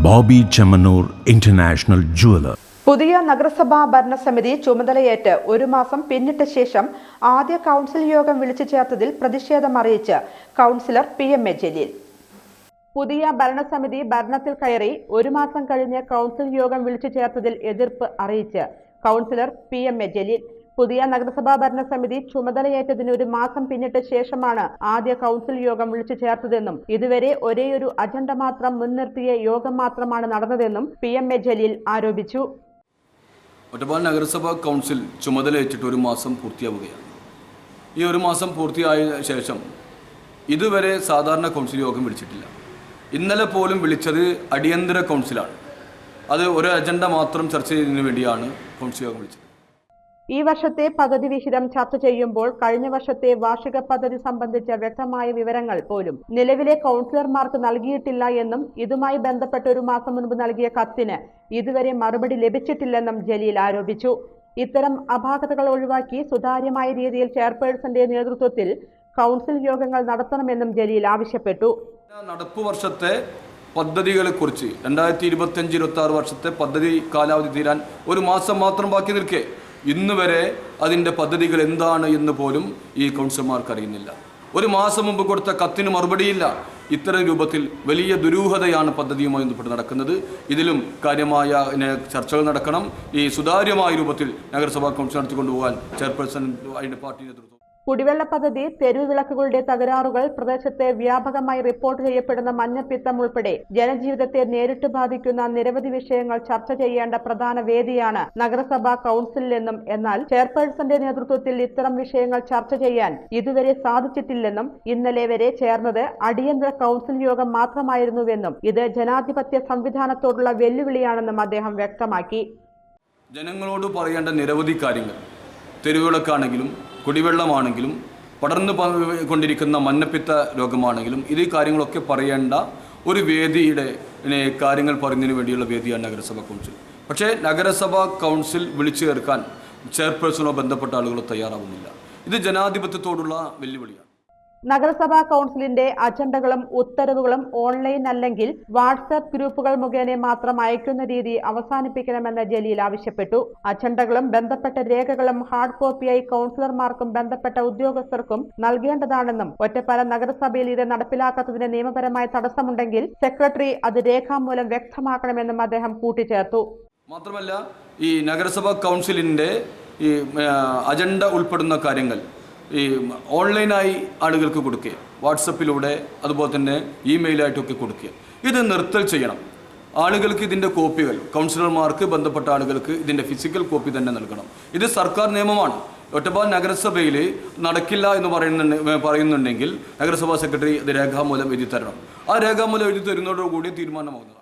Bobby Chemmanur international jeweller. പുതിയ നഗരസഭാ ഭരണസമിതി ചുമതലയേറ്റ് ഒരു മാസം പിന്നിട്ട ശേഷം ആദ്യ കൗൺസിൽ യോഗം വിളിച്ചു ചേർത്തതിൽ പ്രതിഷേധമറിയിച്ച് കൗൺസിലർ PM A ജലീൽ. പുതിയ ഭരണസമിതി ഭരണത്തിൽ കയറി ഒരു മാസം കഴിഞ്ഞ് കൗൺസിൽ യോഗം വിളിച്ചു ചേർത്തതിൽ എതിർപ്പ് അറിയിച്ച് കൗൺസിലർ PM A ജലീൽ. പുതിയ നഗരസഭാ ഭരണസമിതി ചുമതലയേറ്റതിന് ഒരു മാസം പിന്നിട്ട ശേഷമാണ് ആദ്യ കൗൺസിൽ യോഗം വിളിച്ചു ചേർത്തതെന്നും ഇതുവരെ ഒരേയൊരു അജണ്ട മാത്രം മുൻനിർത്തിയ യോഗം മാത്രമാണ് നടന്നതെന്നും PM A ജലീൽ ആരോപിച്ചു. ഒറ്റപ്പാലം നഗരസഭാ കൗൺസിൽ ചുമതലയേറ്റിട്ട് ഒരു മാസം പൂർത്തിയാവുകയാണ്. ഈ ഒരു മാസം പൂർത്തിയായ ശേഷം ഇതുവരെ സാധാരണ കൗൺസിൽ യോഗം വിളിച്ചിട്ടില്ല. ഇന്നലെ പോലും വിളിച്ചത് അടിയന്തര കൗൺസിലാണ്. അത് ഒരു അജണ്ട മാത്രം ചർച്ച ചെയ്യുന്നതിന് വേണ്ടിയാണ് കൗൺസിൽ യോഗം വിളിച്ചത്. ഈ വർഷത്തെ പദ്ധതി വിഹിതം ചർച്ച ചെയ്യുമ്പോൾ കഴിഞ്ഞ വർഷത്തെ വാർഷിക പദ്ധതി സംബന്ധിച്ച വ്യക്തമായ വിവരങ്ങൾ പോലും നിലവിലെ കൗൺസിലർമാർക്ക് നൽകിയിട്ടില്ല എന്നും ഇതുമായി ബന്ധപ്പെട്ട് ഒരു മാസം മുൻപ് നൽകിയ കത്തിന് ഇതുവരെ മറുപടി ലഭിച്ചിട്ടില്ലെന്നും ജലീൽ ആരോപിച്ചു. ഇത്തരം അപാകതകൾ ഒഴിവാക്കി സുതാര്യമായ രീതിയിൽ ചെയർപേഴ്സന്റെ നേതൃത്വത്തിൽ കൗൺസിൽ യോഗങ്ങൾ നടത്തണമെന്നും ജലീൽ ആവശ്യപ്പെട്ടു. നടപ്പു വർഷത്തെ പദ്ധതികളെക്കുറിച്ച് 2025-26 വർഷത്തെ പദ്ധതി കാലാവധി തീരാൻ ഒരു മാസം മാത്രം ബാക്കി നിൽക്കെ ഇന്ന് വരെ അതിൻ്റെ പദ്ധതികൾ എന്താണ് എന്ന് പോലും ഈ കൗൺസിലർമാർക്ക് അറിയുന്നില്ല. ഒരു മാസം മുമ്പ് കൊടുത്ത കത്തിന് മറുപടിയില്ല. ഇത്തരം രൂപത്തിൽ വലിയ ദുരൂഹതയാണ് പദ്ധതിയുമായി ബന്ധപ്പെട്ട് നടക്കുന്നത്. ഇതിലും കാര്യമായ ചർച്ചകൾ നടക്കണം. ഈ സുതാര്യമായ രൂപത്തിൽ നഗരസഭാ കൗൺസിൽ നടത്തിക്കൊണ്ടുപോകാൻ ചെയർപേഴ്സൺ അതിൻ്റെ പാർട്ടി നേതൃത്വം. കുടിവെള്ള പദ്ധതി, തെരുവ് വിളക്കുകളുടെ തകരാറുകൾ, പ്രദേശത്തെ വ്യാപകമായി റിപ്പോർട്ട് ചെയ്യപ്പെടുന്ന മഞ്ഞപ്പിത്തം ഉൾപ്പെടെ ജനജീവിതത്തെ നേരിട്ട് ബാധിക്കുന്ന നിരവധി വിഷയങ്ങൾ ചർച്ച ചെയ്യേണ്ട പ്രധാന വേദിയാണ് നഗരസഭാ കൗൺസിലെന്നും എന്നാൽ ചെയർപേഴ്സന്റെ നേതൃത്വത്തിൽ ഇത്തരം വിഷയങ്ങൾ ചർച്ച ചെയ്യാൻ ഇതുവരെ സാധിച്ചിട്ടില്ലെന്നും ഇന്നലെ വരെ ചേർന്നത് അടിയന്തര കൗൺസിൽ യോഗം മാത്രമായിരുന്നുവെന്നും ഇത് ജനാധിപത്യ സംവിധാനത്തോടുള്ള വെല്ലുവിളിയാണെന്നും അദ്ദേഹം വ്യക്തമാക്കി. ജനങ്ങളോട് പറയേണ്ട നിരവധി കാര്യങ്ങൾ, തെരുവുവിളക്കാണെങ്കിലും കുടിവെള്ളമാണെങ്കിലും പടർന്നു കൊണ്ടിരിക്കുന്ന മഞ്ഞപ്പിത്ത രോഗമാണെങ്കിലും ഇത് കാര്യങ്ങളൊക്കെ പറയേണ്ട ഒരു വേദിയുടെ കാര്യങ്ങൾ പറയുന്നതിന് വേണ്ടിയുള്ള വേദിയാണ് നഗരസഭാ കൗൺസിൽ. പക്ഷേ നഗരസഭാ കൗൺസിൽ വിളിച്ചു ചേർക്കാൻ ചെയർപേഴ്സണോ ബന്ധപ്പെട്ട ആളുകളോ തയ്യാറാവുന്നില്ല. ഇത് ജനാധിപത്യത്തോടുള്ള വെല്ലുവിളിയാണ്. നഗരസഭാ കൗൺസിലിന്റെ അജണ്ടകളും ഉത്തരവുകളും ഓൺലൈൻ അല്ലെങ്കിൽ വാട്സാപ്പ് ഗ്രൂപ്പുകൾ മുഖേന മാത്രം അയക്കുന്ന രീതി അവസാനിപ്പിക്കണമെന്ന് ജലീൽ ആവശ്യപ്പെട്ടു. അജണ്ടകളും ബന്ധപ്പെട്ട രേഖകളും ഹാർഡ് കോപ്പിയായി കൗൺസിലർമാർക്കും ബന്ധപ്പെട്ട ഉദ്യോഗസ്ഥർക്കും നൽകേണ്ടതാണെന്നും ഒറ്റപ്പാലം നഗരസഭയിൽ ഇത് നടപ്പിലാക്കാത്തതിന് നിയമപരമായ തടസ്സമുണ്ടെങ്കിൽ സെക്രട്ടറി അത് രേഖാമൂലം വ്യക്തമാക്കണമെന്നും അദ്ദേഹം കൂട്ടിച്ചേർത്തു. മാത്രമല്ല ഈ നഗരസഭാ കൗൺസിലിൻ്റെ ഈ അജണ്ട ഉൾപ്പെടുന്ന കാര്യങ്ങൾ ഈ ഓൺലൈനായി ആളുകൾക്ക് കൊടുക്കുക, വാട്സപ്പിലൂടെ അതുപോലെ തന്നെ ഇമെയിലായിട്ടൊക്കെ കൊടുക്കുക. ഇത് നിർത്തൽ ചെയ്യണം. ആളുകൾക്ക് ഇതിൻ്റെ കോപ്പികൾ, കൗൺസിലർമാർക്ക് ബന്ധപ്പെട്ട ആളുകൾക്ക് ഇതിൻ്റെ ഫിസിക്കൽ കോപ്പി തന്നെ നൽകണം. ഇത് സർക്കാർ നിയമമാണ്. ഒറ്റപ്പാലം നഗരസഭയിൽ നടക്കില്ല എന്ന് പറയുന്നുണ്ടെങ്കിൽ നഗരസഭാ സെക്രട്ടറി ഇത് രേഖാമൂലം എഴുതി തരണം. ആ രേഖാമൂലം എഴുതി തരുന്നതോടുകൂടി തീരുമാനമാകുന്നത്.